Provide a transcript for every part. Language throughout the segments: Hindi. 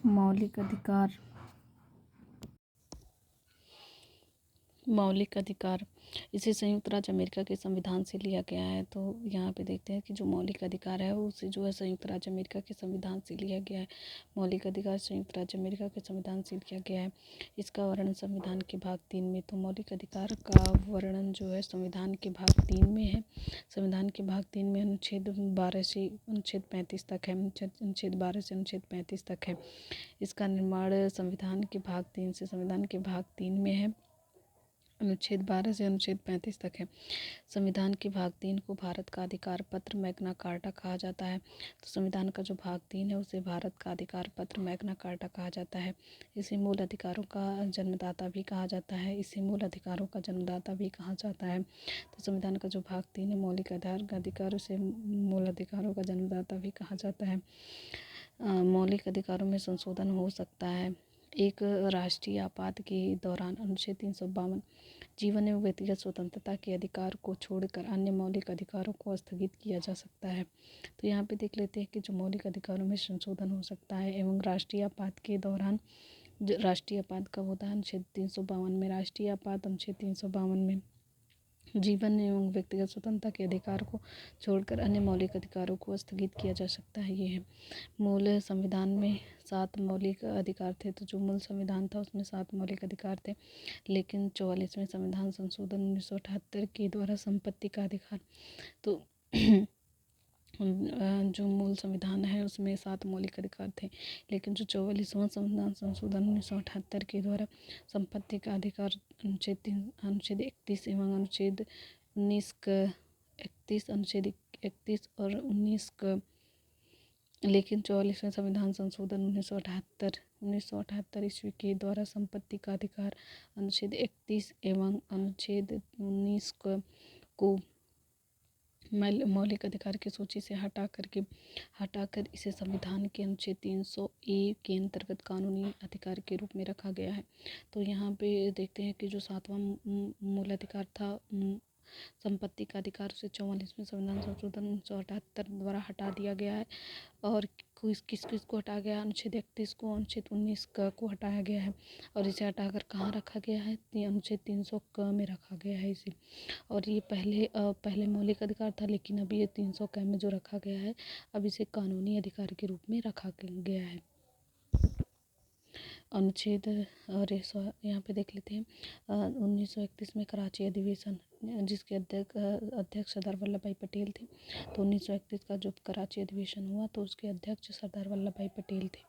मौलिक अधिकार। मौलिक अधिकार इसे संयुक्त राज्य अमेरिका के संविधान से लिया गया है। तो यहाँ पे देखते हैं कि जो मौलिक अधिकार है वो उसे जो है संयुक्त राज्य अमेरिका के संविधान से लिया गया है। मौलिक अधिकार संयुक्त राज्य अमेरिका के संविधान से लिया गया है। इसका वर्णन संविधान के भाग 3 में। तो मौलिक अधिकार का वर्णन जो है संविधान के भाग 3 में है। संविधान के भाग 3 में अनुच्छेद 12 से अनुच्छेद 35 तक है। अनुच्छेद 12 से अनुच्छेद 35 तक है। इसका निर्माण संविधान के भाग 3 से संविधान के भाग 3 में है। अनुच्छेद 12 से अनुच्छेद 35 तक है। संविधान के भाग 3 को भारत का अधिकार पत्र मैग्ना कार्टा कहा जाता है। तो संविधान का जो भाग 3 है उसे भारत का अधिकार पत्र मैग्ना कार्टा कहा जाता है। इसे मूल अधिकारों का जन्मदाता भी कहा जाता है। इसे मूल अधिकारों का जन्मदाता भी कहा जाता है। तो संविधान का जो भाग 3 है मौलिक अधिकार उसे मूल अधिकारों का जन्मदाता भी कहा जाता है। मौलिक अधिकारों में संशोधन हो सकता है। एक राष्ट्रीय आपात के दौरान अनुच्छेद 352 जीवन एवं व्यक्तिगत स्वतंत्रता के अधिकार को छोड़कर अन्य मौलिक अधिकारों को स्थगित किया जा सकता है। तो यहाँ पे देख लेते हैं कि जो मौलिक अधिकारों में संशोधन हो सकता है एवं राष्ट्रीय आपात के दौरान राष्ट्रीय आपात कब होता है? अनुच्छेद 352 में। राष्ट्रीय आपात अनुच्छेद 352 में जीवन एवं व्यक्तिगत स्वतंत्रता के अधिकार को छोड़कर अन्य मौलिक अधिकारों को स्थगित किया जा सकता है। ये है मूल संविधान में 7 मौलिक अधिकार थे। तो जो मूल संविधान था उसमें 7 मौलिक अधिकार थे, लेकिन 44वें संविधान संशोधन 1978 के द्वारा संपत्ति का अधिकार, तो जो मूल संविधान है उसमें 7 मौलिक अधिकार थे, लेकिन जो 44वां संविधान संशोधन 1978 के द्वारा संपत्ति का अधिकार अनुच्छेद 31 एवं अनुच्छेद 19 अनुच्छेद 31 और 19 लेकिन 44वें संविधान संशोधन 1978 ईस्वी के द्वारा संपत्ति का अधिकार अनुच्छेद 31 एवं अनुच्छेद 19 को मौलिक अधिकार की सूची से हटाकर इसे संविधान के अनुच्छेद 300A के अंतर्गत कानूनी अधिकार के रूप में रखा गया है। तो यहाँ पे देखते हैं कि जो 7वां मूल अधिकार था संपत्ति का अधिकार, उसे 44वें संविधान संशोधन 1978 द्वारा हटा दिया गया है। और किस को हटाया गया? अनुच्छेद 31 को, अनुच्छेद 19 को हटाया गया है। और इसे हटाकर कहाँ रखा गया है? अनुच्छेद 300 में रखा गया है इसे। और ये पहले मौलिक अधिकार था, लेकिन अभी ये 300 में जो रखा गया है, अब इसे कानूनी अधिकार के रूप में रखा गया है। अनुच्छेद और यहाँ पे देख लेते हैं 1931 में कराची अधिवेशन, जिसके अध्यक्ष सरदार वल्लभ भाई पटेल थे। तो 1931 का जब कराची अधिवेशन हुआ तो उसके अध्यक्ष सरदार वल्लभ भाई पटेल थे।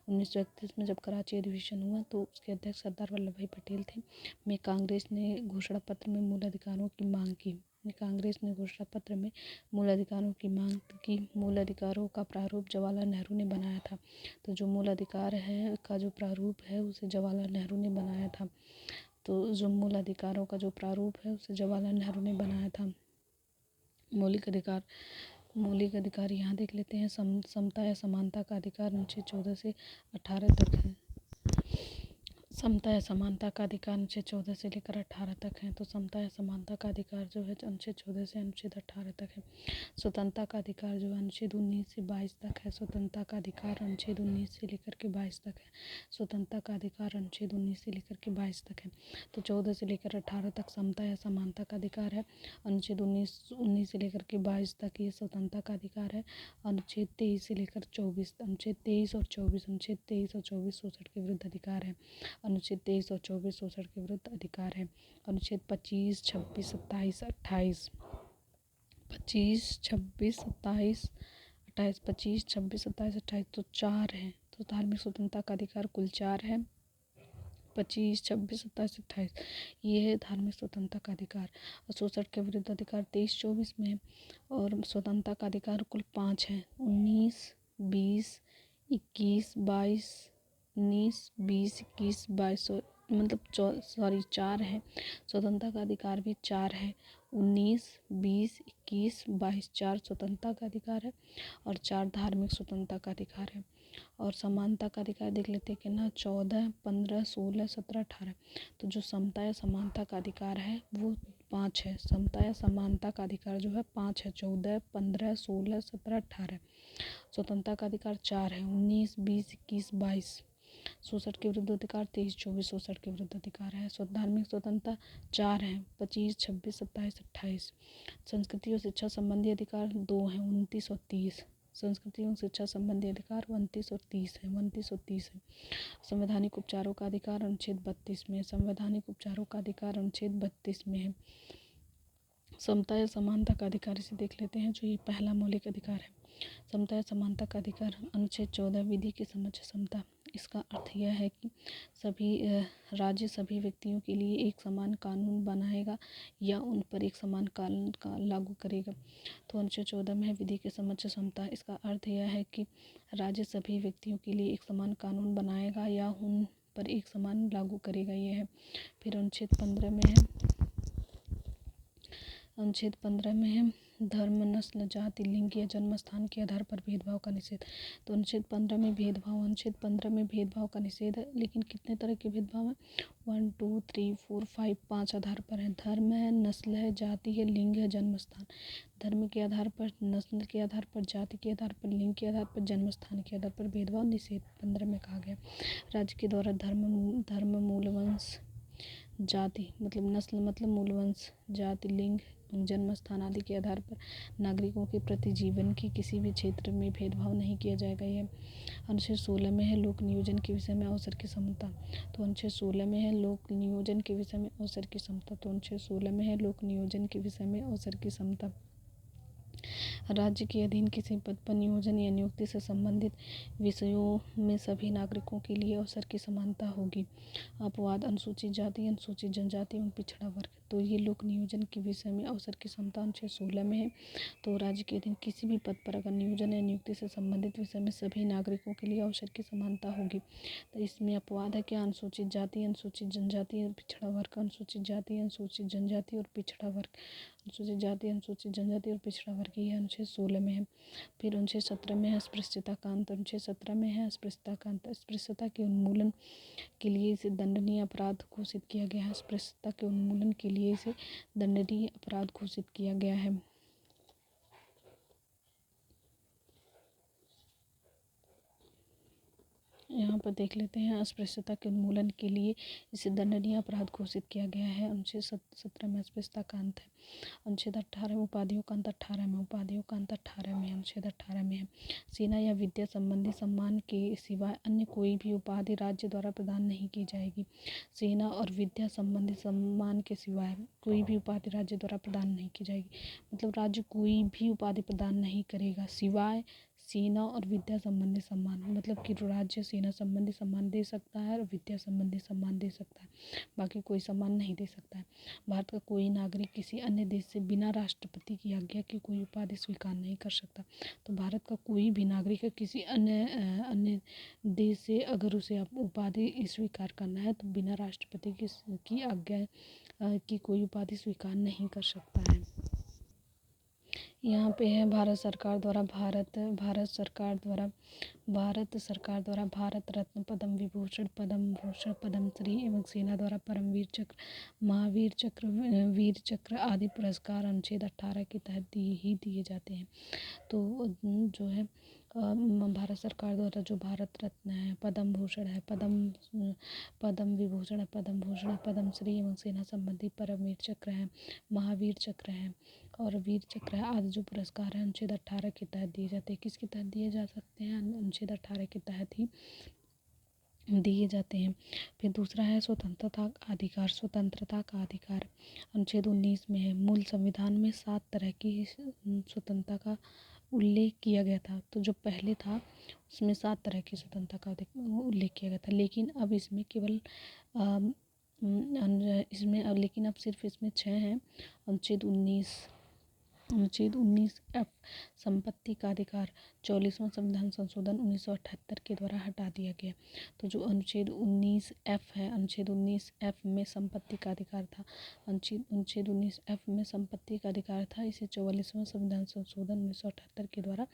1931 में जब कराची अधिवेशन हुआ तो उसके अध्यक्ष सरदार वल्लभ भाई पटेल थे। में कांग्रेस ने घोषणा पत्र में मूल अधिकारों की मांग की। कांग्रेस ने घोषणा पत्र में मूल अधिकारों की मांग की। मूल अधिकारों का प्रारूप जवाहरलाल नेहरू ने बनाया था। तो जो मूल अधिकार है का जो प्रारूप है उसे जवाहरलाल नेहरू ने बनाया था। तो जो मूल अधिकारों का जो प्रारूप है उसे जवाहरलाल नेहरू ने बनाया था। मौलिक अधिकार यहाँ देख लेते हैं। समता या समानता का अधिकार अनुच्छेद 14 से 18 तक है। समता या समानता का अधिकार अनुच्छेद 14 से लेकर 18 तक है। तो समता या समानता का अधिकार जो है अनुच्छेद 14 से अनुच्छेद 18 तक है। स्वतंत्रता का अधिकार जो है अनुच्छेद 19 से 22 तक है। स्वतंत्रता का अधिकार अनुच्छेद 19 से लेकर के 22 तक है। स्वतंत्रता का अधिकार अनुच्छेद 19 से लेकर के 22 तक है। तो 14 से लेकर 18 तक समता या समानता का अधिकार है। अनुच्छेद 19 से लेकर के 22 तक ये स्वतंत्रता का अधिकार है। अनुच्छेद 23 से लेकर 24, अनुच्छेद 23 और 24 शोषण के विरुद्ध अधिकार है। अनुच्छेद 23 और 24 शोषण के विरुद्ध अधिकार है। अनुच्छेद 25, 26, 27, 28, 25, 26, 27, 28, 25, 26, 27, 28 तो 4 हैं। तो धार्मिक स्वतंत्रता का अधिकार कुल 4 है। 25, 26, 27, 28 ये है धार्मिक स्वतंत्रता का अधिकार। और शोषण के विरुद्ध अधिकार 23, 24 में है। और स्वतंत्रता का अधिकार कुल 5 है। 19, 20, 21, 22, 19, 20, 21, 22 मतलब 4 है। स्वतंत्रता का अधिकार भी 4 है। 19, 20, 21, 22 4 स्वतंत्रता का अधिकार है और 4 धार्मिक स्वतंत्रता का अधिकार है। और समानता का अधिकार देख लेते हैं कि ना 14, 15, 16, 17, 18। तो जो समता या समानता का अधिकार है वो 5 है। समता या समानता का अधिकार जो है 5 है। 14, 15, 16, 17, 18। स्वतंत्रता का अधिकार 4 है। 19, 20, 21, 22। शोषण के विरुद्ध अधिकार 23, 24 शोषण के विरुद्ध अधिकार है। धार्मिक स्वतंत्रता 4 है। 25, 26, 27, 28। संस्कृति और शिक्षा संबंधी अधिकार 2 हैं। 29 और 30। संस्कृति एवं शिक्षा संबंधी अधिकार 29 और 30 है। 29 और 30 है। संवैधानिक उपचारों का अधिकार अनुच्छेद 32 में। संवैधानिक उपचारों का अधिकार अनुच्छेद 32 में है। समता या समानता का अधिकार इसे देख लेते हैं, जो ये पहला मौलिक अधिकार है। समता या समानता का अधिकार अनुच्छेद 14 विधि की समक्ष समता। इसका अर्थ यह है कि सभी राज्य सभी व्यक्तियों के लिए एक समान कानून बनाएगा या उन पर एक समान कानून का लागू करेगा। तो अनुच्छेद 14 में है विधि के समक्ष समता। इसका अर्थ यह है कि राज्य सभी व्यक्तियों के लिए एक समान कानून बनाएगा या उन पर एक समान लागू करेगा, यह है। फिर अनुच्छेद 15 में है, अनुच्छेद 15 में है धर्म, नस्ल, जाति, लिंग या जन्म स्थान के आधार पर भेदभाव का निषेध। तो अनुच्छेद 15 में भेदभाव, अनुच्छेद 15 में भेदभाव का निषेध है। लेकिन कितने तरह के भेदभाव है? 1, 2, 3, 4, 5, 5 आधार पर है। धर्म है, नस्ल है, जाति है, लिंग है, जन्म स्थान। धर्म के आधार पर, नस्ल के आधार पर, जाति के आधार पर, लिंग के आधार पर, जन्म स्थान के आधार पर भेदभाव निषेध 15 में कहा गया। राज्य के द्वारा धर्म, मूलवंश, जाति मतलब नस्ल मतलब मूलवंश, जाति, लिंग, जन्म स्थान आदि के आधार पर नागरिकों के प्रति जीवन के किसी भी क्षेत्र में भेदभाव नहीं किया जाएगा। यह अनुच्छेद 16 में है लोक नियोजन के विषय में अवसर की समता। तो अनुच्छेद 16 में है लोक नियोजन के विषय में अवसर की समता। तो अनुच्छेद 16 में है लोक नियोजन के विषय में अवसर की समता। राज्य के अधीन किसी पद पर नियोजन या नियुक्ति से संबंधित विषयों में सभी नागरिकों के लिए अवसर की समानता होगी। अपवाद अनुसूचित जाति, अनुसूचित जनजाति एवं पिछड़ा वर्ग। तो ये लोक नियोजन के विषय में अवसर की समता अनुच्छेद 16 में है। तो राज्य के अधीन किसी भी पद पर अगर नियोजन या नियुक्ति से संबंधित विषय में सभी नागरिकों के लिए अवसर की समानता होगी। तो इसमें अपवाद है क्या? अनुसूचित जाति, अनुसूचित जनजाति और पिछड़ा वर्ग। अनुसूचित जाति, अनुसूचित जनजाति और पिछड़ा वर्ग। अनुसूचित जाति, अनुसूचित जनजाति और पिछड़ा वर्ग, ये अनुच्छेद 16 में है। फिर अनुच्छेद 17 में है अस्पृश्यता का अंत। अनुच्छेद 17 में है अस्पृश्यता का अंत। अस्पृश्यता के उन्मूलन के लिए इसे दंडनीय अपराध घोषित किया गया है। अस्पृश्यता के उन्मूलन के लिए इसे दंडनीय अपराध घोषित किया गया है। यहाँ पर देख लेते हैं, अस्पृश्यता के उन्मूलन के लिए इसे दंडनीय अपराध घोषित किया गया है। अनुच्छेद 17 में अस्पृश्यता का अंत है। अनुच्छेद 18 में उपाधियों का अंत 18 में, उपाधियों का अंत 18 में, अनुच्छेद 18 में है सेना या विद्या संबंधी सम्मान के सिवाय अन्य कोई भी उपाधि राज्य द्वारा प्रदान नहीं की जाएगी। सेना और विद्या संबंधी सम्मान के सिवाय कोई भी उपाधि राज्य द्वारा प्रदान नहीं की जाएगी। मतलब राज्य कोई भी उपाधि प्रदान नहीं करेगा सिवाय सेना और विद्या संबंधी सम्मान। मतलब कि राज्य सेना संबंधी सम्मान दे सकता है और विद्या संबंधी सम्मान दे सकता है, बाकी कोई सम्मान नहीं दे सकता है। भारत का कोई नागरिक किसी अन्य देश से बिना राष्ट्रपति की आज्ञा के कोई उपाधि स्वीकार नहीं कर सकता। तो भारत का कोई भी नागरिक किसी अन्य देश से अगर उसे उपाधि स्वीकार करना है तो बिना राष्ट्रपति की आज्ञा की कोई उपाधि स्वीकार नहीं कर सकता है। यहाँ पे है भारत सरकार द्वारा भारत रत्न, पद्म विभूषण, पद्मश्री एवं सेना द्वारा परमवीर चक्र, महावीर चक्र, वीर चक्र आदि पुरस्कार अनुच्छेद 18 के तहत दिए जाते हैं। तो जो है भारत सरकार द्वारा जो भारत रत्न है, पद्म भूषण है, पद्म विभूषण है, पद्मश्री एवं सेना संबंधी परमवीर चक्र है, महावीर चक्र है और वीर चक्र आदि जो पुरस्कार हैं अनुच्छेद 18 के तहत दिए जाते हैं। किसके तहत दिए जा सकते हैं? अनुच्छेद 18 के तहत ही दिए जाते हैं। फिर दूसरा है स्वतंत्रता का अधिकार। स्वतंत्रता का अधिकार अनुच्छेद 19 में है। मूल संविधान में 7 तरह की स्वतंत्रता का उल्लेख किया गया था। तो जो पहले था उसमें 7 तरह की स्वतंत्रता का उल्लेख किया गया था, लेकिन अब इसमें केवल लेकिन अब सिर्फ इसमें 6 हैं। अनुच्छेद 19 अनुच्छेद 19F संपत्ति का अधिकार 44वां संविधान संशोधन 1978 के द्वारा हटा दिया गया। तो जो अनुच्छेद 19F है, अनुच्छेद 19F में संपत्ति का अधिकार था, अनुच्छेद 19F में संपत्ति का अधिकार था, इसे 44वां संविधान संशोधन 1978 के द्वारा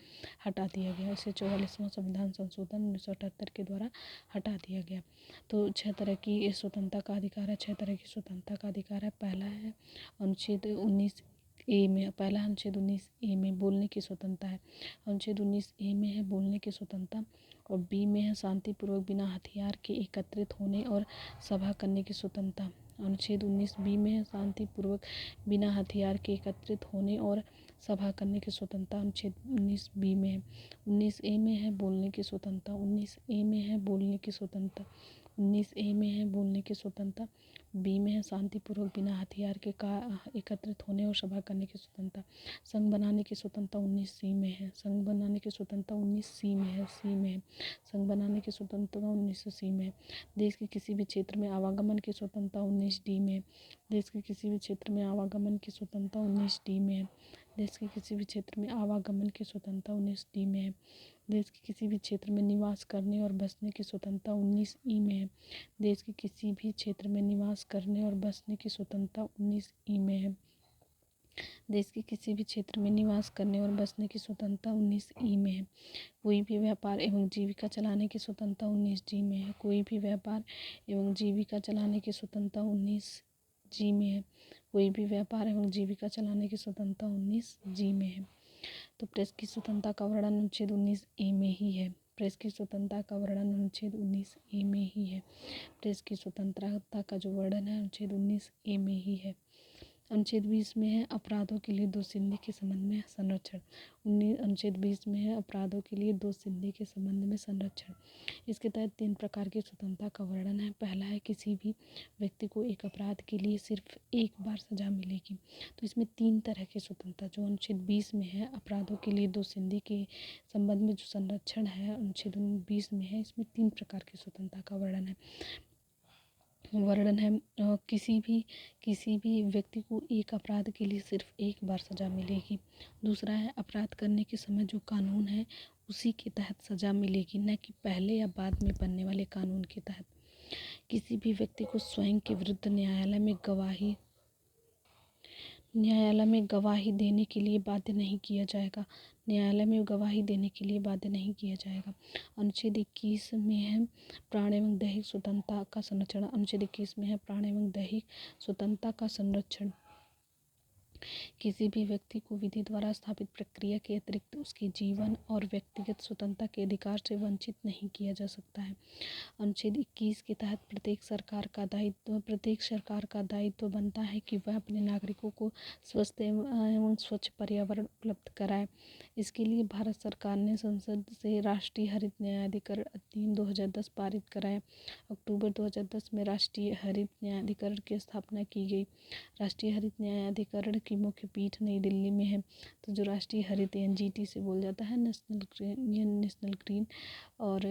हटा दिया गया। इसे 44वां संविधान संशोधन 1978 के द्वारा हटा दिया गया। तो 6 तरह की स्वतंत्रता का अधिकार है, 6 तरह की स्वतंत्रता का अधिकार है। पहला है अनुच्छेद 19A में, पहला अनुच्छेद 19A में बोलने की स्वतंत्रता है। अनुच्छेद 19A में है बोलने की स्वतंत्रता, और बी में है शांतिपूर्वक बिना हथियार के एकत्रित होने और सभा करने की स्वतंत्रता। अनुच्छेद 19B में है शांतिपूर्वक बिना हथियार के एकत्रित होने और सभा करने की स्वतंत्रता। अनुच्छेद 19B में है। 19A में है बोलने की स्वतंत्रता, 19A में है बोलने की स्वतंत्रता, 19A में है बोलने की स्वतंत्रता। बी में है शांतिपूर्वक बिना हथियार के एकत्रित होने और सभा करने की स्वतंत्रता। संघ बनाने की स्वतंत्रता 19C में है। संघ बनाने की स्वतंत्रता 19C में है, सी में है। संघ बनाने की स्वतंत्रता 19C में है। देश के किसी भी क्षेत्र में आवागमन की स्वतंत्रता 19D में है। देश के किसी भी क्षेत्र में आवागमन की स्वतंत्रता 19D में है। देश के किसी भी क्षेत्र में आवागमन की स्वतंत्रता 19D में है। देश के किसी भी क्षेत्र में निवास करने और बसने की स्वतंत्रता 19E में है। देश के किसी भी क्षेत्र में निवास करने और बसने की स्वतंत्रता 19E में है। देश के किसी भी क्षेत्र में निवास करने और बसने की स्वतंत्रता 19E में है। कोई भी व्यापार एवं जीविका चलाने की स्वतंत्रता 19G में है। कोई भी व्यापार एवं जीविका चलाने की स्वतंत्रता 19G में है। कोई भी व्यापार एवं जीविका चलाने की स्वतंत्रता 19G में है। तो प्रेस की स्वतंत्रता का वर्णन अनुच्छेद 19A में ही है। प्रेस की स्वतंत्रता का वर्णन अनुच्छेद 19A में ही है। प्रेस की स्वतंत्रता का जो वर्णन है अनुच्छेद 19A में ही है। अनुच्छेद 20 में है अपराधों के लिए दो संधि के संबंध में संरक्षण। अनुच्छेद 20 में है अपराधों के लिए दो संधि के संबंध में संरक्षण। इसके तहत 3 प्रकार की स्वतंत्रता का वर्णन है। पहला है किसी भी व्यक्ति को एक अपराध के लिए सिर्फ एक बार सजा मिलेगी। तो इसमें 3 तरह की स्वतंत्रता जो अनुच्छेद 20 में है अपराधों के लिए दो संधि के संबंध में जो संरक्षण है अनुच्छेद 20 में है, इसमें 3 प्रकार की स्वतंत्रता का वर्णन है। किसी भी व्यक्ति को एक अपराध के लिए सिर्फ एक बार सजा मिलेगी। दूसरा है अपराध करने के समय जो कानून है उसी के तहत सजा मिलेगी, न कि पहले या बाद में बनने वाले कानून के तहत। किसी भी व्यक्ति को स्वयं के विरुद्ध न्यायालय में गवाही देने के लिए बाध्य नहीं किया जाएगा। न्यायालय में गवाही देने के लिए बाध्य नहीं किया जाएगा। अनुच्छेद 21 में है प्राण एवं दैहिक स्वतंत्रता का संरक्षण। अनुच्छेद 21 में है प्राण एवं दैहिक स्वतंत्रता का संरक्षण। किसी भी व्यक्ति को विधि द्वारा स्थापित प्रक्रिया के अतिरिक्त उसके जीवन और व्यक्तिगत स्वतंत्रता के अधिकार से वंचित नहीं किया जा सकता है। अनुच्छेद 21 के तहत प्रत्येक सरकार का दायित्व बनता है कि वह अपने नागरिकों को स्वस्थ एवं स्वच्छ पर्यावरण उपलब्ध कराए। इसके लिए भारत सरकार ने संसद से राष्ट्रीय हरित न्यायाधिकरण अधिनियम 2010 पारित कराया। अक्टूबर 2010 में राष्ट्रीय हरित न्यायाधिकरण की स्थापना की गई। राष्ट्रीय हरित न्यायाधिकरण की मुख्य पीठ नई दिल्ली में है। तो जो राष्ट्रीय हरित NGT से बोल जाता है नेशनल ग्रीन और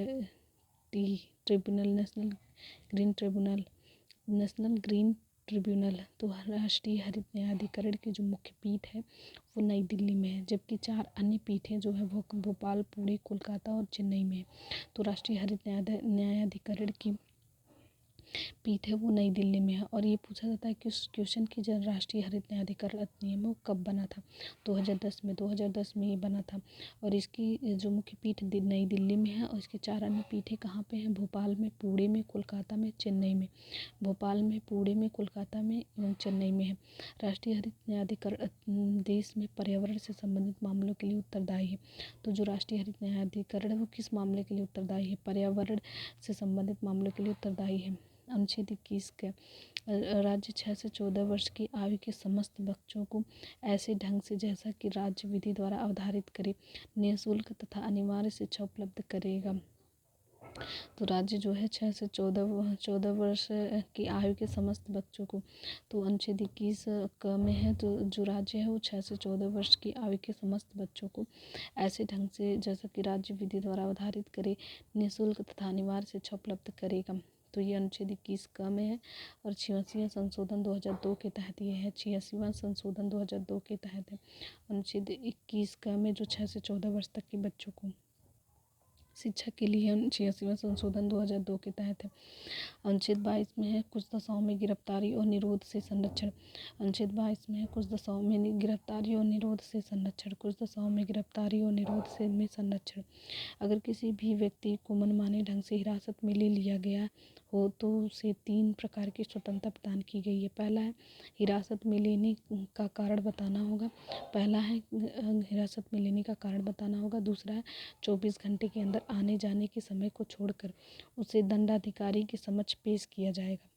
नेशनल ग्रीन ट्रिब्यूनल। तो राष्ट्रीय हरित न्यायाधिकरण की जो मुख्य पीठ है वो नई दिल्ली में है, जबकि 4 अन्य पीठें जो है वो भोपाल, पुणे, कोलकाता और चेन्नई में है। तो राष्ट्रीय हरित न्यायाधिकरण की पीठ है वो नई दिल्ली में है। और ये पूछा जाता है कि उस क्वेश्चन की जो राष्ट्रीय हरित न्यायाधिकरण अधिनियम वो कब बना था? 2010 में ये बना था। और इसकी जो मुख्य पीठ नई दिल्ली में है और इसके 4 अन्य पीठें कहाँ पे हैं? भोपाल में, पुणे में, कोलकाता में, चेन्नई में। भोपाल में, पुणे में, कोलकाता में एवं चेन्नई में है। राष्ट्रीय हरित न्यायाधिकरण देश में पर्यावरण से संबंधित मामलों के लिए उत्तरदायी है। तो जो राष्ट्रीय हरित न्यायाधिकरण है वो किस मामले के लिए उत्तरदायी है? पर्यावरण से संबंधित मामलों के लिए उत्तरदायी है। अनुच्छेद 21 के राज्य 6 से 14 वर्ष की आयु के समस्त बच्चों को ऐसे ढंग से जैसा कि राज्य विधि द्वारा अवधारित करे निःशुल्क तथा अनिवार्य शिक्षा उपलब्ध करेगा। तो राज्य जो है 6 से 14 वर्ष की आयु के समस्त बच्चों को, तो अनुच्छेद 21 में है तो जो राज्य है वो 6 से 14 वर्ष की आयु के समस्त बच्चों को ऐसे ढंग से जैसा कि राज्य विधि द्वारा अवधारित करे निःशुल्क तथा अनिवार्य शिक्षा उपलब्ध करेगा। तो ये अनुच्छेद 21 क में है और 86वां संशोधन 2002 के तहत ये है। 86वां संशोधन 2002 के तहत है। अनुच्छेद 21 क में जो 6 से 14 वर्ष तक के बच्चों को शिक्षा के लिए 86वां संशोधन 2002 के तहत है। अनुच्छेद 22 में है कुछ दशाओं में गिरफ्तारी और निरोध से संरक्षण। अनुच्छेद 22 में है कुछ दशाओं में गिरफ्तारी और निरोध से संरक्षण। कुछ दशाओं में गिरफ्तारी और निरोध से में संरक्षण। अगर किसी भी व्यक्ति को मनमाने ढंग से हिरासत में ले लिया गया हो तो उसे 3 प्रकार की स्वतंत्रता प्रदान की गई है। पहला है हिरासत में लेने का कारण बताना होगा। हिरासत में लेने का कारण बताना होगा। दूसरा है 24 घंटे के अंदर आने जाने के समय को छोड़कर उसे दंडाधिकारी के समक्ष पेश किया जाएगा।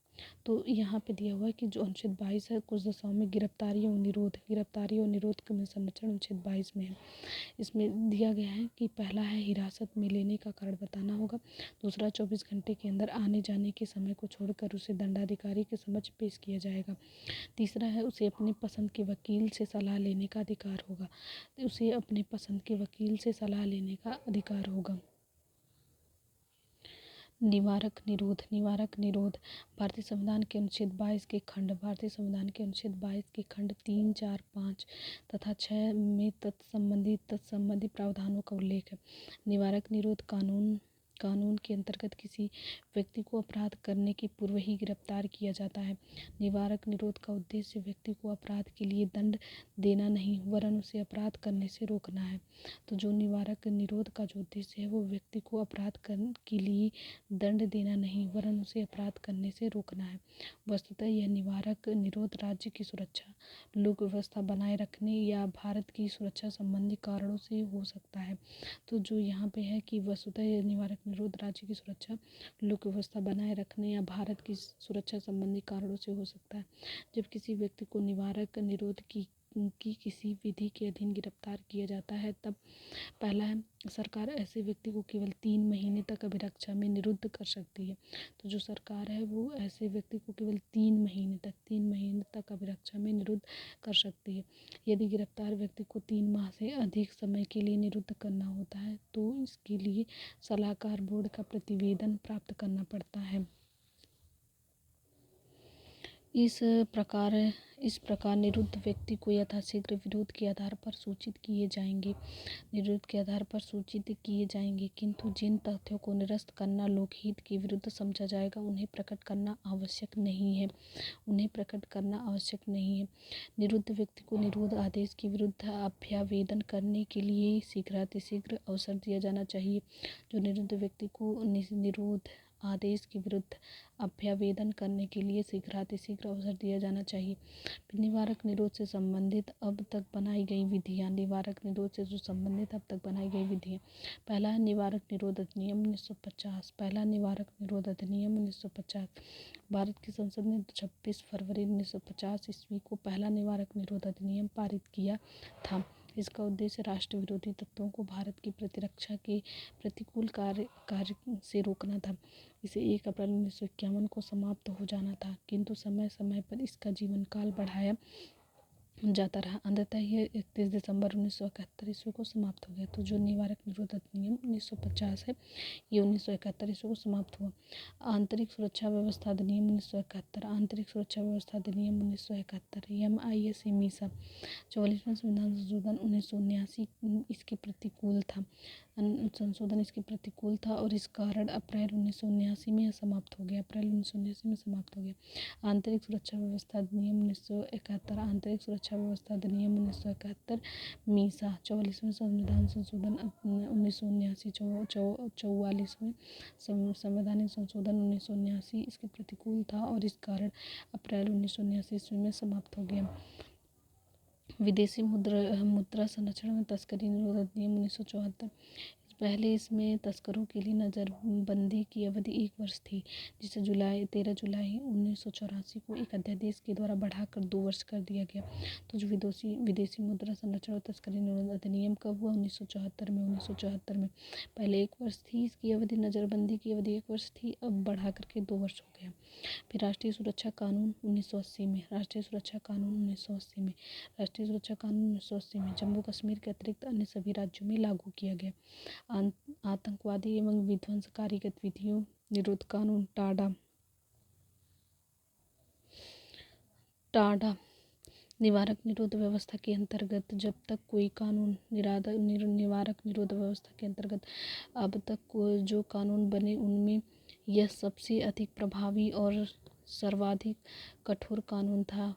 तो यहाँ पे दिया हुआ है कि जो अनुच्छेद 22 है कुछ दशाओं में गिरफ्तारी और निरोध में संरक्षण अनुच्छेद 22 में है। इसमें दिया गया है कि पहला है हिरासत में लेने का कारण बताना होगा। दूसरा 24 घंटे के अंदर आने जाने के समय को छोड़कर उसे दंडाधिकारी के समक्ष पेश किया जाएगा। तीसरा है उसे अपनी पसंद के वकील से सलाह लेने का अधिकार होगा। उसे अपने पसंद के वकील से सलाह लेने का अधिकार होगा। निवारक निरोध भारतीय संविधान के अनुच्छेद 22 के खंड 3, 4, 5 तथा 6 में तत्संबंधी प्रावधानों का उल्लेख है। निवारक निरोध कानून के अंतर्गत किसी व्यक्ति को अपराध करने के पूर्व ही गिरफ्तार किया जाता है। निवारक निरोध का उद्देश्य व्यक्ति को अपराध के लिए दंड देना नहीं वरन उसे अपराध करने से रोकना है। तो जो निवारक निरोध का जो उद्देश्य है वो व्यक्ति को अपराध के लिए दंड देना नहीं वरन उसे अपराध करने से रोकना है। वस्तुतः यह निवारक निरोध राज्य की सुरक्षा, लोक व्यवस्था बनाए रखने या भारत की सुरक्षा संबंधी कारणों से हो सकता है। तो जो यहाँ पे है कि वस्तुतः यह निवारक निरोध राज्य की सुरक्षा, लोक व्यवस्था बनाए रखने या भारत की सुरक्षा संबंधी कारणों से हो सकता है। जब किसी व्यक्ति को निवारक निरोध की किसी विधि के अधीन गिरफ्तार किया जाता है तब पहला है सरकार ऐसे व्यक्ति को केवल 3 महीने तक अभिरक्षा में निरुद्ध कर सकती है। तो जो सरकार है वो ऐसे व्यक्ति को केवल 3 महीने तक अभिरक्षा में निरुद्ध कर सकती है। यदि गिरफ्तार व्यक्ति को 3 माह से अधिक समय के लिए निरुद्ध करना होता है तो इसके लिए सलाहकार बोर्ड का प्रतिवेदन प्राप्त करना पड़ता है। इस प्रकार निरुद्ध व्यक्ति को यथाशीघ्र विरोध के आधार पर सूचित किए जाएंगे किंतु जिन तथ्यों को निरस्त करना लोकहित के विरुद्ध समझा जाएगा उन्हें प्रकट करना आवश्यक नहीं है। निरुद्ध व्यक्ति को निरोध आदेश के विरुद्ध अभ्यावेदन करने के लिए शीघ्रातिशीघ्र अवसर दिया जाना चाहिए। जो निरुद्ध व्यक्ति को निरोध आदेश के विरुद्ध अभ्यावेदन करने के लिए शीघ्रातिशीघ्र अवसर दिया जाना चाहिए। निवारक निरोध से संबंधित अब तक बनाई गई विधियाँ पहला है निवारक निरोध अधिनियम 1950। भारत की संसद ने 26 फरवरी 1950 ईस्वी को पहला निवारक निरोध अधिनियम पारित किया था। इसका उद्देश्य राष्ट्र विरोधी तत्वों को भारत की प्रतिरक्षा के प्रतिकूल कार्य से रोकना था। इसे 1 अप्रैल 1951 को समाप्त हो जाना था किंतु समय समय पर इसका जीवन काल बढ़ाया जाता रहा। अंततः यह 31 दिसंबर 1971 ईस्वी को समाप्त हो गया। तो जो निवारक निरोध अधिनियम 1950 है ये 1971 ईस्वी को समाप्त हुआ। आंतरिक सुरक्षा व्यवस्था अधिनियम 1971 MIS मीसा 44वां संविधान संशोधन 1979 इसके प्रतिकूल था और इस कारण अप्रैल 1979 में समाप्त हो गया। आंतरिक सुरक्षा व्यवस्था अधिनियम 1971 मीसा 44वें संविधान संशोधन 1979 44वें संवैधानिक संशोधन 1979 इसके प्रतिकूल था और इस कारण अप्रैल 1979 ईस्वी में समाप्त हो गया। विदेशी मुद्रा संरक्षण में तस्करी निरोध अधिनियम 1974 पहले इसमें तस्करों के लिए नज़रबंदी की अवधि 1 वर्ष थी जिसे 13 जुलाई 1984 को एक अध्यादेश के द्वारा बढ़ाकर 2 वर्ष कर दिया गया। तो जो विदेशी मुद्रा संरक्षण और तस्करी निरोध अधिनियम कब हुआ 1974 में पहले 1 वर्ष थी इसकी अवधि, नज़रबंदी की अवधि 1 वर्ष थी, अब बढ़ा करके 2 वर्ष हो गया। फिर राष्ट्रीय सुरक्षा कानून 1980 में जम्मू कश्मीर के अतिरिक्त अन्य सभी राज्यों में लागू किया गया। आतंकवादी एवं विध्वंसकारी गतिविधियों निरोध कानून टाडा निवारक निरोध व्यवस्था के अंतर्गत जब तक कोई कानून निवारक निरोध व्यवस्था के अंतर्गत अब तक जो कानून बने उनमें यह सबसे अधिक प्रभावी और सर्वाधिक कठोर कानून था।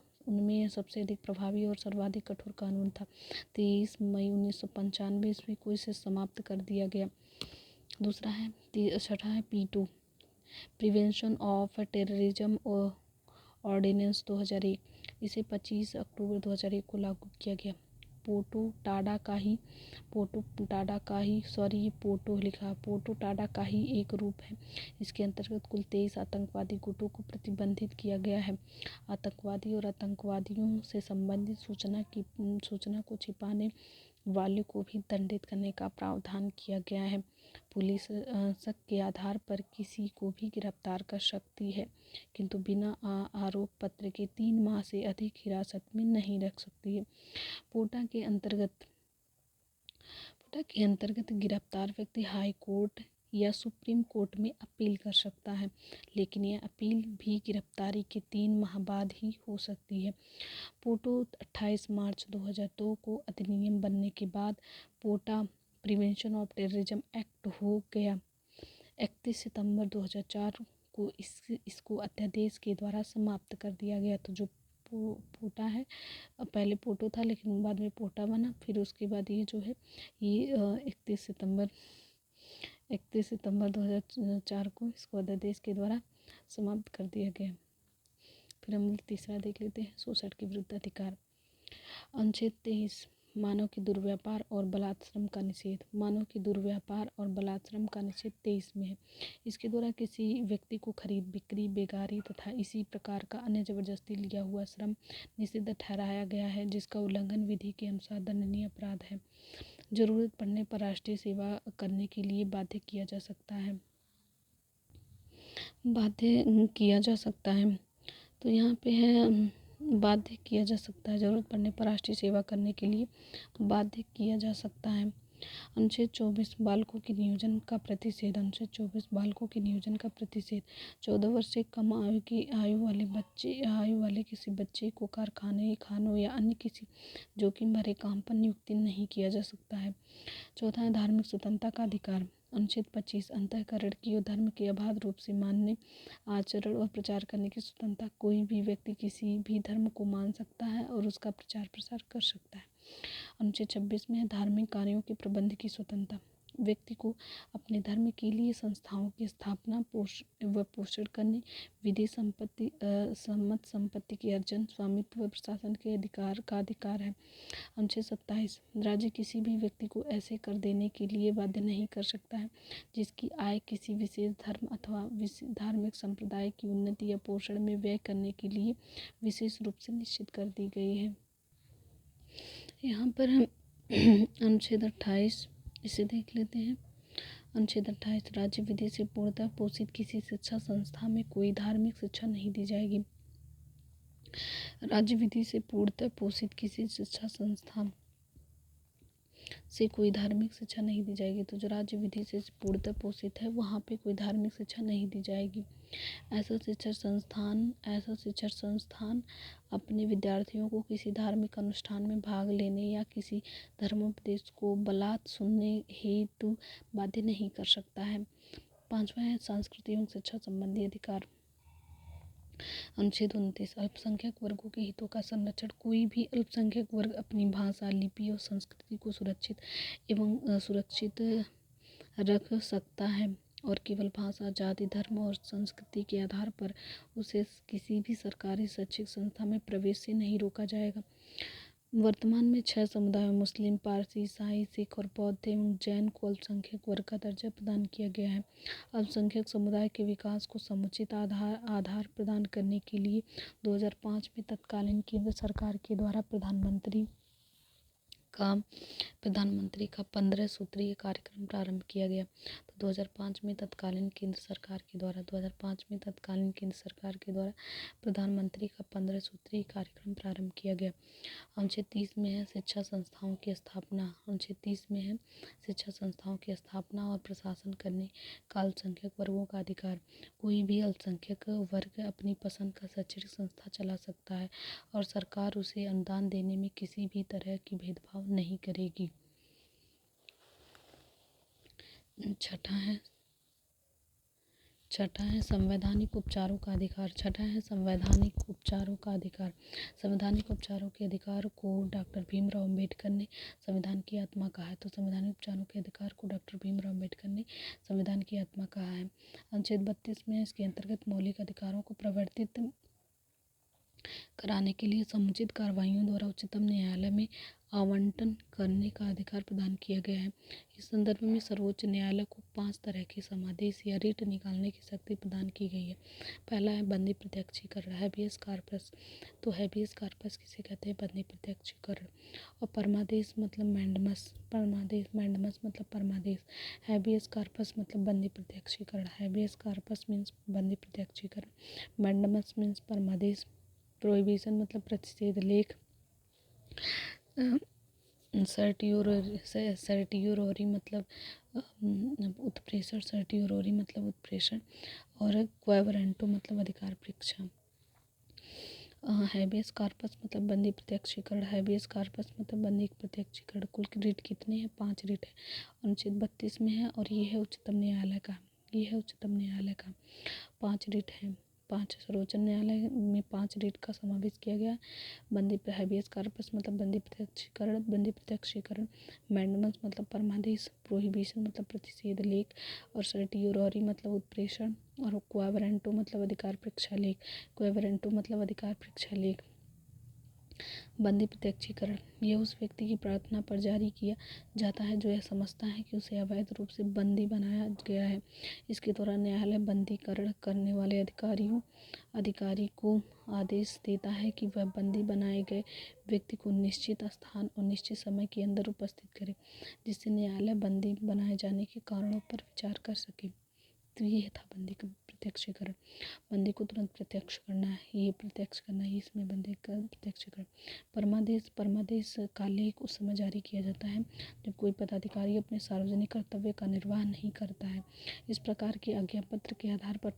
23 मई 1995 ईस्वी को इसे समाप्त कर दिया गया। दूसरा है छठा है P2 prevention of terrorism ordinance 2001। इसे 25 अक्टूबर 2001 को लागू किया गया। पोटो टाडा का ही एक रूप है। इसके अंतर्गत कुल 23 आतंकवादी गुटों को प्रतिबंधित किया गया है। आतंकवादी और आतंकवादियों से संबंधित सूचना को छिपाने वाले को भी दंडित करने का प्रावधान किया गया है। पुलिस शक के आधार पर किसी को भी गिरफ्तार कर सकती है, किंतु बिना आरोप पत्र के 3 माह से अधिक हिरासत में नहीं रख सकती है। पोटा के अंतर्गत गिरफ्तार व्यक्ति हाई कोर्ट या सुप्रीम कोर्ट में अपील कर सकता है, लेकिन यह अपील भी गिरफ्तारी के 3 माह बाद ही हो सकती है। पोटो 28 मार्च 2002 को अधिनियम बनने के बाद पोटा प्रिवेंशन ऑफ टेररिज्म एक्ट हो गया। 31 सितंबर 2004 को इसको अध्यादेश के द्वारा समाप्त कर दिया गया। तो जो पोटा है, पहले पोटो था लेकिन बाद में पोटा बना, फिर उसके बाद ये जो है ये 31 सितंबर 2004 को इसको अध्यादेश के द्वारा समाप्त कर दिया गया। फिर हम तीसरा देख लेते हैं शोषण के विरुद्ध अधिकार। अनुच्छेद 23 मानव के दुर्व्यापार और बलात्श्रम का निषेध। मानव के दुर्व्यापार और बलात्श्रम का निषेध 23 में है। इसके द्वारा किसी व्यक्ति को खरीद बिक्री, बेगारी तथा इसी प्रकार का अन्य जबरदस्ती लिया हुआ श्रम निषिद्ध ठहराया गया है, जिसका उल्लंघन विधि के अनुसार दंडनीय अपराध है। जरूरत पड़ने पर राष्ट्रीय सेवा करने के लिए बाध्य किया जा सकता है। तो यहाँ पे है बाध्य किया जा सकता है, जरूरत पड़ने पर राष्ट्रीय सेवा करने के लिए बाध्य किया जा सकता है। अनुच्छेद 24 बालकों के नियोजन का प्रतिषेध। अनुच्छेद 24 बालकों के नियोजन का प्रतिषेध। 14 वर्ष से कम आयु वाले किसी बच्चे को कारखाने, खानों या अन्य किसी जोखिम भरे काम पर नियुक्त नहीं किया जा सकता है। चौथा है धार्मिक स्वतंत्रता का अधिकार। अनुच्छेद 25 अंतःकरण की और धर्म के अबाध रूप से मानने, आचरण और प्रचार करने की स्वतंत्रता। कोई भी व्यक्ति किसी भी धर्म को मान सकता है और उसका प्रचार प्रसार कर सकता है। अनुच्छेद 26 में है धार्मिक कार्यों के प्रबंध की स्वतंत्रता। व्यक्ति को अपने धर्म के लिए संस्थाओं की स्थापना व पोषण करने, विधि सम्मत संपत्ति की अर्जन, स्वामित्व व प्रशासन के अधिकार है। अनुच्छेद 27 राज्य किसी भी व्यक्ति को ऐसे कर देने के लिए बाध्य नहीं कर सकता है जिसकी आय किसी विशेष धर्म अथवा धार्मिक संप्रदाय की उन्नति या पोषण में व्यय करने के लिए विशेष रूप से निश्चित कर दी गई है। यहाँ पर हम अनुच्छेद 28 इसे देख लेते हैं। अनुच्छेद 28 राज्य विधि से पूर्णतः पोषित किसी शिक्षा संस्था में कोई धार्मिक शिक्षा नहीं दी जाएगी। राज्य विधि से पूर्णतः पोषित किसी शिक्षा संस्था से कोई धार्मिक शिक्षा नहीं दी जाएगी। तो जो राज्य विधि से पूर्णतः पोषित है वहाँ पे कोई धार्मिक शिक्षा नहीं दी जाएगी। ऐसा शिक्षण संस्थान अपने विद्यार्थियों को किसी धार्मिक अनुष्ठान में भाग लेने या किसी धर्मोपदेश को बलात् सुनने हेतु बाध्य नहीं कर सकता है। 5वां है सांस्कृतिक एवं शिक्षा संबंधी अधिकार। अनुच्छेद 29 अल्पसंख्यक वर्गों के हितों का संरक्षण। कोई भी अल्पसंख्यक वर्ग अपनी भाषा, लिपि और संस्कृति को सुरक्षित रख सकता है और केवल भाषा, जाति, धर्म और संस्कृति के आधार पर उसे किसी भी सरकारी शैक्षिक संस्था में प्रवेश से नहीं रोका जाएगा। वर्तमान में 6 समुदायों मुस्लिम, पारसी, ईसाई, सिख और बौद्ध एवं जैन को अल्पसंख्यक वर्ग का दर्जा प्रदान किया गया है। अल्पसंख्यक समुदाय के विकास को समुचित आधार प्रदान करने के लिए 2005 में तत्कालीन केंद्र सरकार के द्वारा प्रधानमंत्री का 15 सूत्रीय कार्यक्रम प्रारंभ किया गया। तो 2005 में तत्कालीन केंद्र सरकार के द्वारा 2005 में तत्कालीन केंद्र सरकार के द्वारा प्रधानमंत्री का 15 सूत्रीय कार्यक्रम प्रारंभ किया गया। अनुच्छेद 30 में है शिक्षा संस्थाओं की स्थापना। अनुच्छेद 30 में है शिक्षा संस्थाओं की स्थापना और प्रशासन करने का अल्पसंख्यक वर्गों का अधिकार। कोई भी अल्पसंख्यक वर्ग अपनी पसंद का शैक्षणिक संस्था चला सकता है और सरकार उसे अनुदान देने में किसी भी तरह की भेदभाव नहीं करेगी। छठा है संवैधानिक उपचारों का अधिकार। संवैधानिक उपचारों का अधिकार। संवैधानिक उपचारों के अधिकार को डॉक्टर भीमराव अंबेडकर ने संविधान की आत्मा कहा है। तो संवैधानिक उपचारों के अधिकार को डॉक्टर भीमराव अंबेडकर ने संविधान की आत्मा कहा है। अनुच्छेद 32 में इसके अंतर्गत मौलिक अधिकारों को प्रवर्तित कराने के लिए समुचित कार्रवाइयों द्वारा उच्चतम न्यायालय में आवंटन करने का अधिकार प्रदान किया गया है। इस संदर्भ में सर्वोच्च न्यायालय को 5 तरह के समादेश या रिट निकालने की शक्ति प्रदान की गई है। पहला है बंदी प्रत्यक्षीकरण, हैबियस कार्पस। तो हैबियस कार्पस किसे कहते हैं? बंदी प्रत्यक्षीकरण। और परमादेश मतलब मैंडमस। मैंडमस मतलब परमादेश। हैबियस कार्पस मतलब बंदी प्रत्यक्षीकरण। हैबियस कार्पस मीन्स बंदी प्रत्यक्षीकरण। मैंडमस मीन्स परमादेश। प्रोहिबिशन मतलब प्रतिषेध लेख। सर्टियोरोरी मतलब उत्प्रेषण। सर्टियोरोरी मतलब उत्प्रेषण। और क्वावरेंटो मतलब अधिकार परीक्षा। हैबियस कार्पस मतलब बंदी प्रत्यक्षीकरण। हैबियस कार्पस मतलब बंदी प्रत्यक्षीकरण। कुल रिट कितने हैं? 5 रिट है। अनुच्छेद 32 में है और ये है उच्चतम न्यायालय का। 5 रिट है। 5 सर्वोच्च न्यायालय में 5 रिट का समावेश किया गया। बंदी हैबियस कार्पस मतलब बंदी प्रत्यक्षीकरण। मैंडमस मतलब परमादेश। प्रोहिबिशन मतलब प्रतिषेध लेख। और सर्टियोरोरी मतलब उत्प्रेषण। और क्वावरेंटो मतलब अधिकार परीक्षा लेख। क्वावरेंटो मतलब अधिकार परीक्षा लेख। बंदी प्रत्यक्षीकरण यह उस व्यक्ति की प्रार्थना पर जारी किया जाता है जो यह समझता है कि उसे अवैध रूप से बंदी बनाया गया है। इसके द्वारा न्यायालय बंदीकरण करने वाले अधिकारी को आदेश देता है कि वह बंदी बनाए गए व्यक्ति को निश्चित स्थान और निश्चित समय के अंदर उपस्थित करे, जिससे न्यायालय बंदी बनाए जाने के कारणों पर विचार कर सके। तो ये था बंदी का प्रत्यक्षीकरण। बंदी को तुरंत प्रत्यक्ष करना है, ये प्रत्यक्ष करना है, इसमें बंदी का प्रत्यक्षीकरण। परमादेश का लेख उस समय जारी किया जाता है जब कोई पदाधिकारी अपने सार्वजनिक कर्तव्य का निर्वाह नहीं करता है। इस प्रकार के आज्ञा पत्र के आधार पर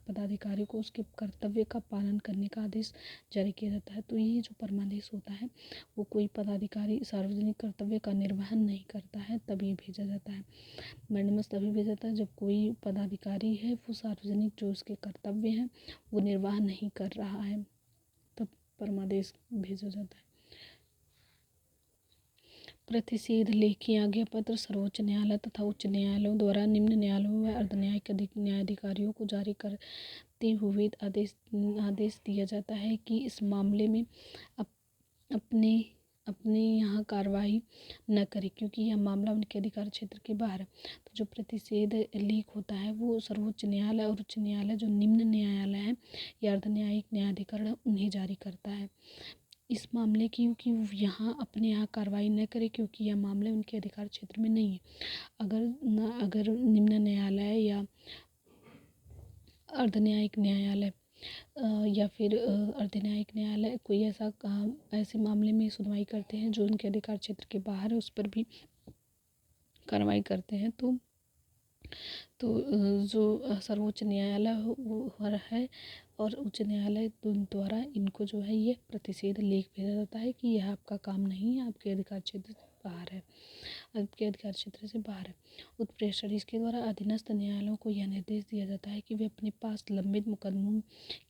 पदाधिकारी को उसके कर्तव्य का पालन करने का आदेश जारी किया जाता है। तो ये जो परमादेश होता है वो कोई पदाधिकारी सार्वजनिक कर्तव्य का निर्वहन नहीं करता है तब ये भेजा जाता है। मैंडमस तभी भेजा जाता है जब कोई पदाधिकारी है वो सार्वजनिक जो उसके कर्तव्य हैं वो निर्वाह नहीं कर रहा है, तब परमादेश भेजा जाता है। प्रतिषेध लेखी आज्ञा पत्र सर्वोच्च न्यायालय तथा उच्च न्यायालयों द्वारा निम्न न्यायालयों व अर्धन्यायिक न्यायाधिकारियों को जारी करते हुए आदेश दिया जाता है कि इस मामले में अपने यहाँ कार्रवाई न करे क्योंकि यह मामला उनके अधिकार क्षेत्र के बाहर है। तो जो प्रतिषेध लेख होता है वो सर्वोच्च न्यायालय और उच्च न्यायालय जो निम्न न्यायालय है या अर्धन्यायिक न्यायाधिकरण उन्हें जारी करता है इस मामले की, क्योंकि यहाँ अपने यहाँ कार्रवाई न करे क्योंकि यह मामले उनके अधिकार क्षेत्र में नहीं है। अगर निम्न न्यायालय या अर्धन्यायिक न्यायालय या फिर अर्धन्यायिक न्यायालय कोई ऐसे मामले में सुनवाई करते हैं जो उनके अधिकार क्षेत्र के बाहर है, उस पर भी कार्रवाई करते हैं। तो जो सर्वोच्च न्यायालय वो है और उच्च न्यायालय द्वारा इनको जो है ये प्रतिषेध लेख भेजा जाता है कि यह आपका काम नहीं है, आपके अधिकार क्षेत्र से बाहर है, आपके अधिकार क्षेत्र से बाहर है। उत्प्रेषण इसके द्वारा अधीनस्थ न्यायालयों को यह निर्देश दिया जाता है कि वे अपने पास लंबित मुकदमों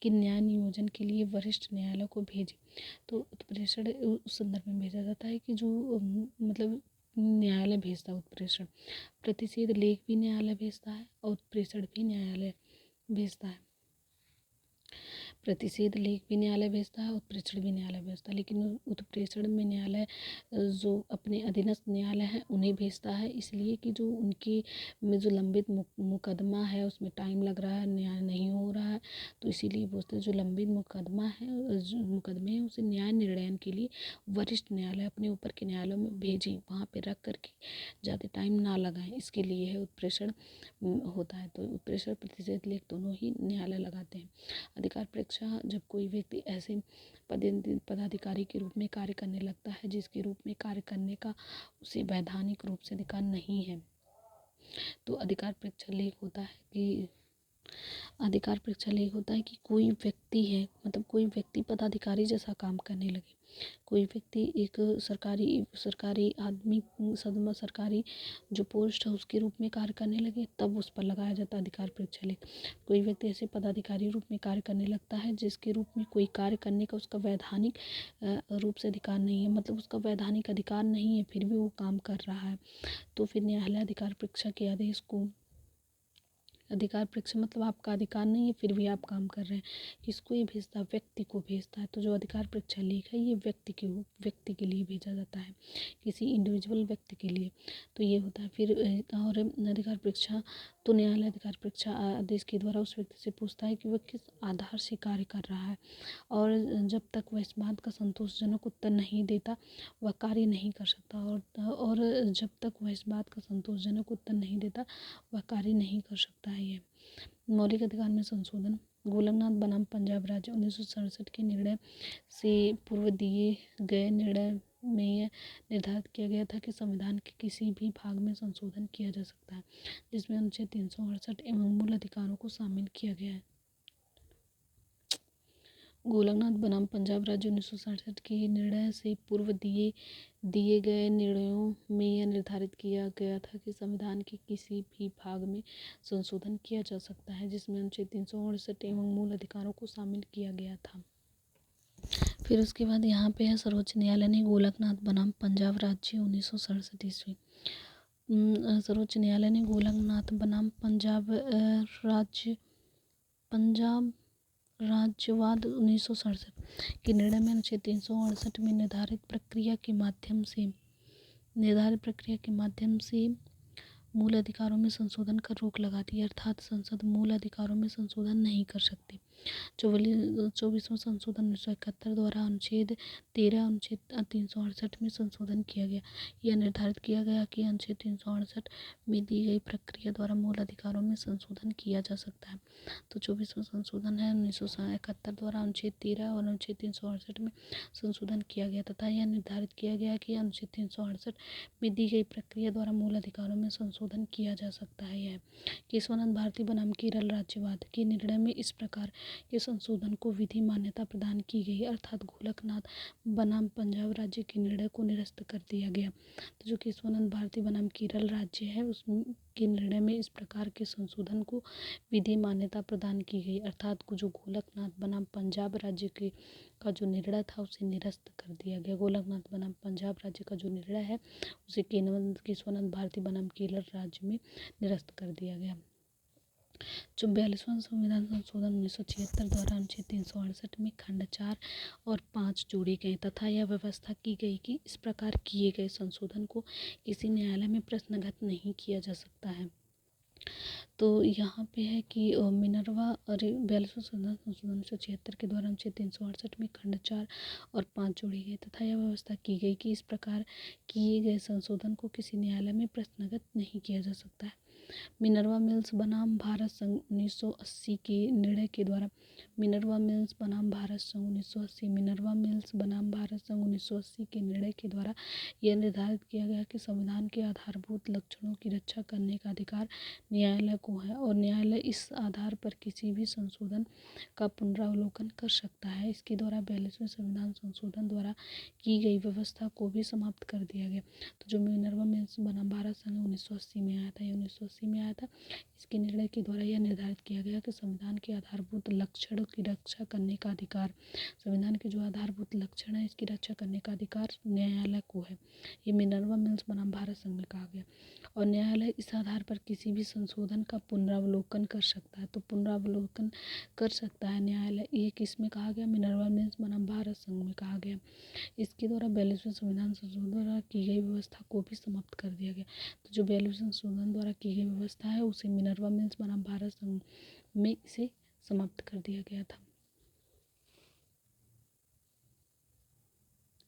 के न्याय नियोजन के लिए वरिष्ठ न्यायालय को भेजें। तो उत्प्रेषण उस संदर्भ में भेजा जाता है कि जो मतलब न्यायालय भेजता है उत्प्रेषण। प्रतिषेध लेख भी न्यायालय भेजता है और उत्प्रेषण भी न्यायालय भेजता है। प्रतिषेध लेख भी न्यायालय भेजता है, उत्प्रेक्षण भी न्यायालय भेजता है, लेकिन उत्प्रेक्षण में न्यायालय जो अपने अधीनस्थ न्यायालय हैं उन्हें भेजता है, इसलिए कि जो उनकी में जो लंबित मुकदमा है उसमें टाइम लग रहा है, न्याय नहीं हो रहा है, तो इसीलिए बोलते हैं जो लंबित मुकदमा है, जो मुकदमे हैं उसे न्याय निर्णय के लिए वरिष्ठ न्यायालय अपने ऊपर के न्यायालयों में भेजें, वहाँ पे रख करके ज़्यादा टाइम ना लगाएं, इसके लिए है उत्प्रेषण होता है। तो उत्प्रेषण प्रतिषेध लेख दोनों ही न्यायालय लगाते हैं। अधिकार परीक्षा जब कोई व्यक्ति ऐसे पदाधिकारी के रूप में कार्य करने लगता है जिसके रूप में कार्य करने का उसे वैधानिक रूप से अधिकार नहीं है, तो अधिकार परीक्षा लेख होता है कि अधिकार परीक्षा लेख होता है कि कोई व्यक्ति है, मतलब कोई व्यक्ति पदाधिकारी जैसा काम करने लगे, कोई व्यक्ति एक सरकारी आदमी सरकारी जो पोस्ट है उसके रूप में कार्य करने लगे, तब उस पर लगाया जाता है अधिकार परीक्षा लेख। कोई व्यक्ति ऐसे पदाधिकारी रूप में कार्य करने लगता है जिसके रूप में कोई कार्य करने का उसका वैधानिक रूप से अधिकार नहीं है, मतलब उसका वैधानिक अधिकार नहीं है फिर भी वो काम कर रहा है, तो फिर न्यायालय अधिकार परीक्षा के आदेश को अधिकार परीक्षा मतलब आपका अधिकार नहीं है फिर भी आप काम कर रहे हैं, किसको ये भेजता है, व्यक्ति को भेजता है। तो जो अधिकार परीक्षा लेख है ये व्यक्ति के लिए भेजा जाता है, किसी इंडिविजुअल व्यक्ति के लिए, तो ये होता है। फिर और अधिकार परीक्षा तो न्यायालय अधिकार परीक्षा आदेश के द्वारा उस व्यक्ति से पूछता है कि वह किस आधार से कार्य कर रहा है, और जब तक वह इस बात का संतोषजनक उत्तर नहीं देता वह कार्य नहीं कर सकता, और जब तक वह इस बात का संतोषजनक उत्तर नहीं देता वह कार्य नहीं कर सकता है। ये मौलिक अधिकार में संशोधन गोलकनाथ बनाम पंजाब राज्य 1967 के निर्णय से पूर्व दिए गए निर्णय में यह निर्धारित किया गया था कि संविधान के किसी भी भाग में संशोधन किया जा सकता है जिसमें अनुच्छेद 368 एवं मूल अधिकारों को शामिल किया गया है। गोलकनाथ बनाम पंजाब राज्य 1967 के निर्णय से पूर्व दिए गए निर्णयों में यह निर्धारित किया गया था कि संविधान के किसी भी भाग में संशोधन किया जा सकता है जिसमें अनुच्छेद 368 एवं मूल अधिकारों को शामिल किया गया था। फिर उसके बाद यहाँ पे है सर्वोच्च न्यायालय ने गोलकनाथ बनाम पंजाब राज्य 1967 ईस्वी। सर्वोच्च न्यायालय ने गोलकनाथ बनाम पंजाब राज्यवाद 1967 के निर्णय में अनुच्छेद 368 में निर्धारित प्रक्रिया के माध्यम से मूल अधिकारों में संशोधन कर रोक लगा दी, अर्थात संसद मूल अधिकारों में संशोधन नहीं कर सकती। 24वां संशोधन 1971 द्वारा अनुच्छेद 13 अनुच्छेद 368 में संशोधन किया गया। यह निर्धारित किया गया कि अनुच्छेद 368 में दी गई प्रक्रिया द्वारा मूल अधिकारों में संशोधन किया जा सकता है। तो 24वां संशोधन है 1971 द्वारा अनुच्छेद 13 और अनुच्छेद 368 में संशोधन किया गया तथा यह निर्धारित किया गया कि अनुच्छेद 368 में दी गई प्रक्रिया द्वारा मूल अधिकारों में संशोधन किया जा सकता है। यह केशवानंद भारती बनाम केरल राज्यवाद के निर्णय में इस प्रकार के संशोधन को विधि मान्यता प्रदान की गई, अर्थात गोलकनाथ बनाम पंजाब राज्य के निर्णय को निरस्त कर दिया गया। तो जो केशवानंद भारती बनाम केरल राज्य है उसके निर्णय में इस प्रकार के संशोधन को विधि मान्यता प्रदान की गई, अर्थात जो गोलकनाथ बनाम पंजाब राज्य के का जो निर्णय था उसे निरस्त कर दिया गया। गोलकनाथ बनाम पंजाब राज्य का जो निर्णय है उसे केशवानंद भारती बनाम केरल राज्य में निरस्त कर दिया गया। जो 42वां संविधान संशोधन 1976 द्वारा अनुच्छेद 368 में खंड 4 और 5 जोड़े गए तथा यह व्यवस्था की गई कि इस प्रकार किए गए संशोधन को किसी न्यायालय में प्रश्नगत नहीं किया जा सकता है। तो यहाँ पे है कि मिनर्वा और 42वां संविधान संशोधन 1976 के द्वारा अनुच्छेद 368 में खंड 4 और 5 जोड़े गए तथा यह व्यवस्था की गई कि इस प्रकार किए गए संशोधन को किसी न्यायालय में प्रश्नगत नहीं किया जा सकता है। मिनर्वा मिल्स बनाम भारत संघ 1980 के निर्णय के द्वारा मिनर्वा मिल्स बनाम भारत संघ 1980 मिनर्वा मिल्स बनाम भारत संघ 1980 के निर्णय के द्वारा यह निर्धारित किया गया कि संविधान के आधारभूत लक्षणों की रक्षा करने का अधिकार न्यायालय को है और न्यायालय इस आधार पर किसी भी संशोधन का पुनरावलोकन कर सकता है। इसके द्वारा 42वें संविधान संशोधन द्वारा की गई व्यवस्था को भी समाप्त कर दिया गया। तो जो मिनर्वा मिल्स बनाम भारत संघ 1980 में आया था, ये 1980 1980 में आया था। इसके निर्णय के द्वारा यह निर्धारित किया गया कि संविधान के आधारभूत लक्षणों की रक्षा करने का अधिकार, संविधान के जो आधारभूत लक्षण है इसकी रक्षा करने का अधिकार न्यायालय को है। ये मिनर्वा मिल्स बनाम भारत संघ में कहा गया। और न्यायालय इस आधार पर किसी भी संशोधन का पुनरावलोकन कर सकता है। तो पुनरावलोकन कर सकता है न्यायालय, ये किस में कहा गया? मिनर्वा मिल्स बनाम भारत संघ में कहा गया। इसके द्वारा 42वें संविधान संशोधन द्वारा की गई व्यवस्था को भी समाप्त कर दिया गया। तो जो 42वें संशोधन द्वारा की गई व्यवस्था है उसे मिनर्वा मिल्स बनाम भारत संघ में इसे समाप्त कर दिया गया था।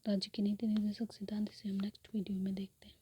राज्य की नीति निर्देशक सिद्धांत इसे हम नेक्स्ट वीडियो में देखते हैं।